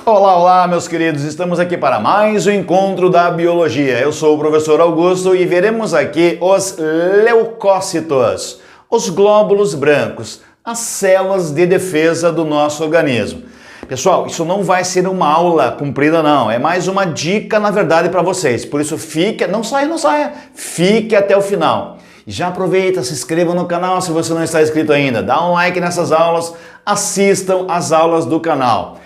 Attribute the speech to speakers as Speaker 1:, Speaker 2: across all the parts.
Speaker 1: Olá, olá, meus queridos, estamos aqui para mais um encontro da biologia. Eu sou o professor Augusto e veremos aqui os leucócitos, os glóbulos brancos, as células de defesa do nosso organismo. Pessoal, isso não vai ser uma aula comprida não, é mais uma dica na verdade para vocês, por isso fique, não saia, fique até o final. Já aproveita, se inscreva no canal se você não está inscrito ainda, dá um like nessas aulas, assistam às aulas do canal.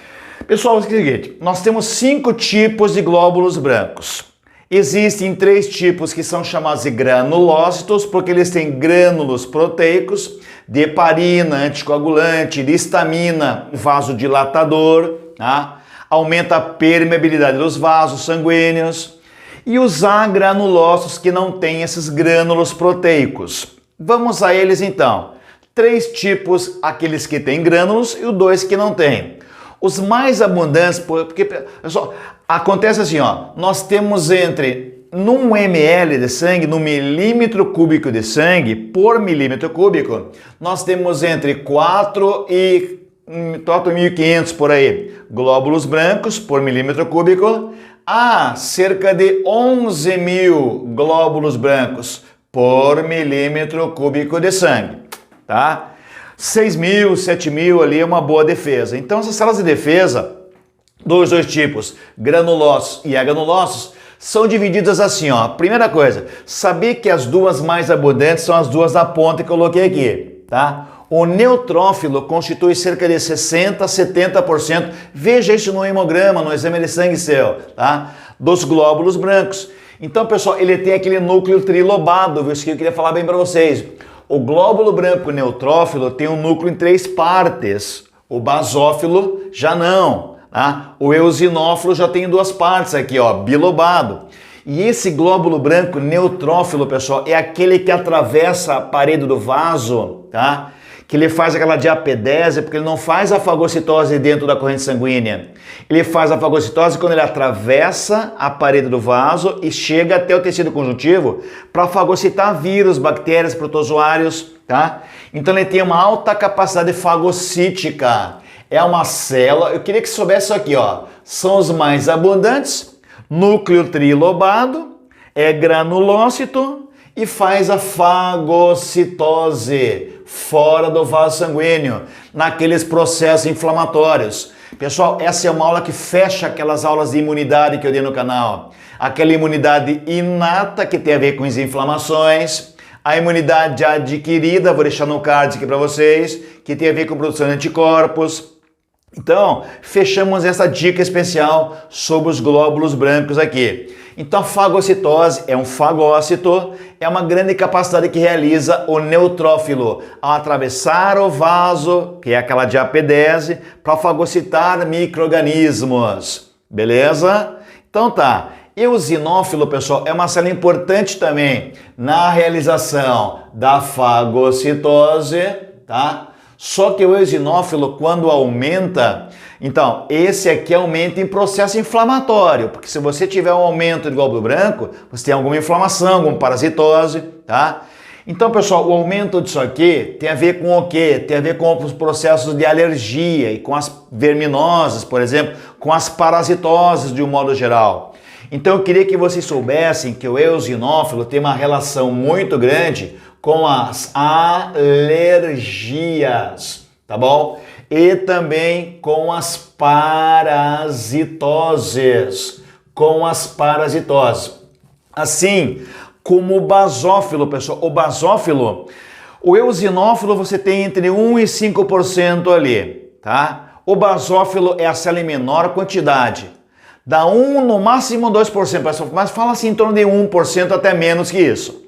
Speaker 1: Pessoal, é o seguinte, nós temos 5 tipos de glóbulos brancos. Existem 3 tipos que são chamados de granulócitos, porque eles têm grânulos proteicos, de heparina, anticoagulante, de histamina, vasodilatador, tá? Aumenta a permeabilidade dos vasos sanguíneos. E os agranulócitos que não têm esses grânulos proteicos. Vamos a eles então. 3 tipos, aqueles que têm grânulos e os 2 que não têm. Os mais abundantes, porque pessoal, acontece assim, ó, nós temos num ml de sangue, no milímetro cúbico de sangue, por milímetro cúbico, nós temos entre 4 e 4.500 por aí, glóbulos brancos por milímetro cúbico, a cerca de 11.000 glóbulos brancos por milímetro cúbico de sangue, tá? 6.000, 7.000 ali é uma boa defesa. Então essas células de defesa, dos 2 tipos, granulócitos e agranulócitos, são divididas assim, ó. Primeira coisa, saber que as 2 mais abundantes são as 2 da ponta que eu coloquei aqui, tá? O neutrófilo constitui cerca de 60% a 70%, veja isso no hemograma, no exame de sangue seu, tá? Dos glóbulos brancos. Então, pessoal, ele tem aquele núcleo trilobado, isso que eu queria falar bem para vocês. O glóbulo branco neutrófilo tem um núcleo em 3 partes, o basófilo já não, tá? O eosinófilo já tem 2 partes aqui, ó, bilobado. E esse glóbulo branco neutrófilo, pessoal, é aquele que atravessa a parede do vaso, tá? Que ele faz aquela diapedese, porque ele não faz a fagocitose dentro da corrente sanguínea. Ele faz a fagocitose quando ele atravessa a parede do vaso e chega até o tecido conjuntivo para fagocitar vírus, bactérias, protozoários, tá? Então ele tem uma alta capacidade fagocítica. É uma célula, eu queria que você soubesse isso aqui, ó. São os mais abundantes, núcleo trilobado, é granulócito, e faz a fagocitose fora do vaso sanguíneo, naqueles processos inflamatórios. Pessoal, essa é uma aula que fecha aquelas aulas de imunidade que eu dei no canal. Aquela imunidade inata que tem a ver com as inflamações, a imunidade adquirida, vou deixar no card aqui para vocês, que tem a ver com a produção de anticorpos. Então, fechamos essa dica especial sobre os glóbulos brancos aqui. Então, a fagocitose é um fagócito, é uma grande capacidade que realiza o neutrófilo ao atravessar o vaso, que é aquela diapedese, para fagocitar micro-organismos. Beleza? Então tá. Eosinófilo, pessoal, é uma célula importante também na realização da fagocitose, tá? Só que o eosinófilo, quando aumenta, então, esse aqui aumenta em processo inflamatório, porque se você tiver um aumento de glóbulo branco, você tem alguma inflamação, alguma parasitose, tá? Então, pessoal, o aumento disso aqui tem a ver com o quê? Tem a ver com os processos de alergia e com as verminoses, por exemplo, com as parasitoses de um modo geral. Então, eu queria que vocês soubessem que o eosinófilo tem uma relação muito grande com as alergias, tá bom? E também com as parasitoses, Assim como o basófilo, pessoal. O basófilo, o eosinófilo você tem entre 1 e 5% ali, tá? O basófilo é a célula em menor quantidade. Dá 1, no máximo 2%, pessoal, mas fala assim em torno de 1%, até menos que isso.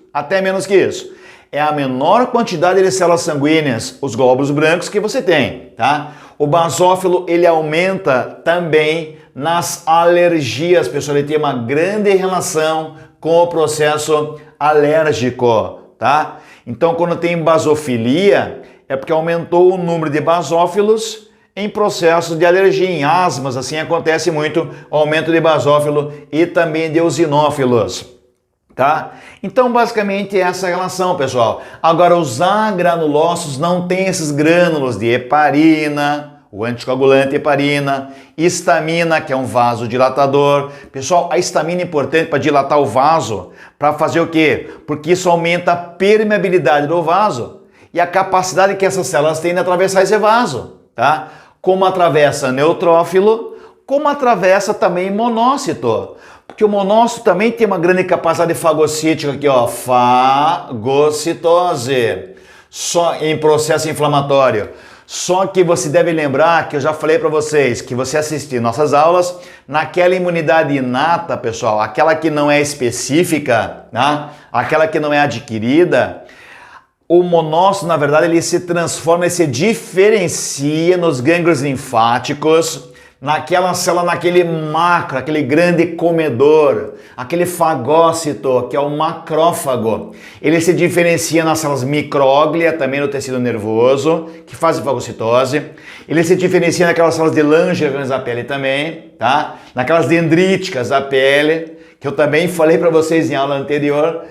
Speaker 1: É a menor quantidade de células sanguíneas, os glóbulos brancos que você tem, tá? O basófilo, ele aumenta também nas alergias, pessoal, ele tem uma grande relação com o processo alérgico, tá? Então, quando tem basofilia, é porque aumentou o número de basófilos em processos de alergia, em asmas, assim acontece muito o aumento de basófilo e também de eosinófilos. Tá? Então, basicamente, essa é a relação, pessoal. Agora, os agranulócitos não têm esses grânulos de heparina, o anticoagulante heparina, histamina, que é um vasodilatador. Pessoal, a histamina é importante para dilatar o vaso, para fazer o quê? Porque isso aumenta a permeabilidade do vaso e a capacidade que essas células têm de atravessar esse vaso, tá? Como atravessa neutrófilo, como atravessa também monócito. Porque o monócito também tem uma grande capacidade fagocítica aqui, ó, fagocitose, só em processo inflamatório. Só que você deve lembrar que eu já falei para vocês que você assistir nossas aulas naquela imunidade inata, pessoal, aquela que não é específica, né? Aquela que não é adquirida. O monócito, na verdade, ele se transforma, ele se diferencia nos gânglios linfáticos, naquela célula, naquele macro, aquele grande comedor, aquele fagócito, que é o macrófago. Ele se diferencia nas células micróglia, também no tecido nervoso, que fazem fagocitose. Ele se diferencia naquelas células de Langerhans da pele também, tá? Naquelas dendríticas da pele, que eu também falei para vocês em aula anterior.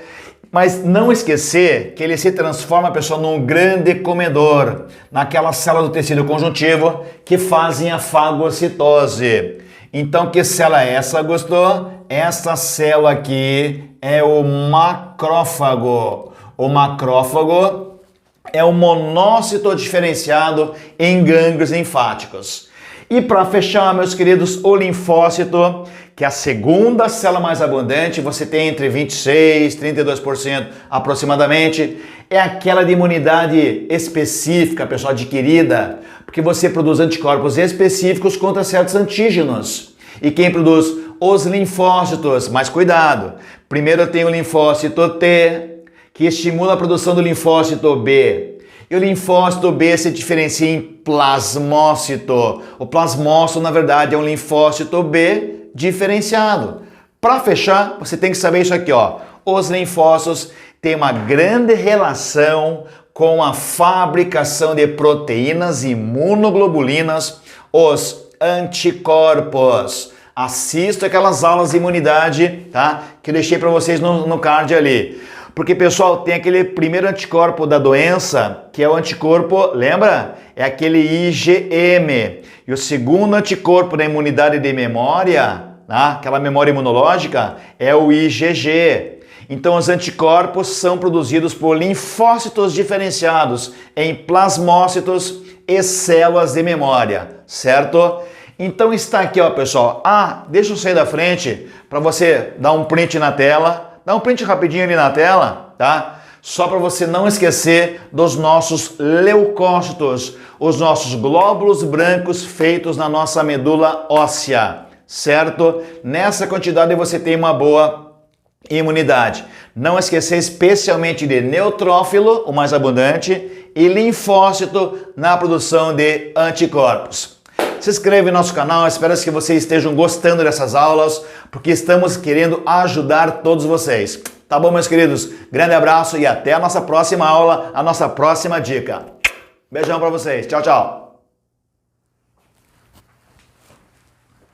Speaker 1: Mas não esquecer que ele se transforma, pessoal, num grande comedor, naquelas células do tecido conjuntivo que fazem a fagocitose. Então, que célula é essa, gostou? Essa célula aqui é o macrófago. O macrófago é o monócito diferenciado em gânglios linfáticos. E para fechar, meus queridos, o linfócito, que é a segunda célula mais abundante, você tem entre 26% e 32% aproximadamente, é aquela de imunidade específica, pessoal, adquirida, porque você produz anticorpos específicos contra certos antígenos. E quem produz? Os linfócitos. Mas cuidado, primeiro eu tenho o linfócito T, que estimula a produção do linfócito B. E o linfócito B se diferencia em plasmócito. O plasmócito, na verdade, é um linfócito B diferenciado. Para fechar, você tem que saber isso aqui, ó. Os linfócitos têm uma grande relação com a fabricação de proteínas imunoglobulinas, os anticorpos. Assista aquelas aulas de imunidade, tá? Que eu deixei para vocês no card ali. Porque, pessoal, tem aquele primeiro anticorpo da doença, que é o anticorpo, lembra? É aquele IgM. E o segundo anticorpo da imunidade de memória, tá? Aquela memória imunológica, é o IgG. Então, os anticorpos são produzidos por linfócitos diferenciados em plasmócitos e células de memória, certo? Então, está aqui, ó, pessoal. Deixa eu sair da frente para você dar um print na tela. Dá um print rapidinho ali na tela, tá? Só para você não esquecer dos nossos leucócitos, os nossos glóbulos brancos feitos na nossa medula óssea, certo? Nessa quantidade você tem uma boa imunidade. Não esquecer especialmente de neutrófilo, o mais abundante, e linfócito na produção de anticorpos. Se inscreve no nosso canal, espero que vocês estejam gostando dessas aulas, porque estamos querendo ajudar todos vocês. Tá bom, meus queridos? Grande abraço e até a nossa próxima aula, a nossa próxima dica. Beijão pra vocês. Tchau, tchau.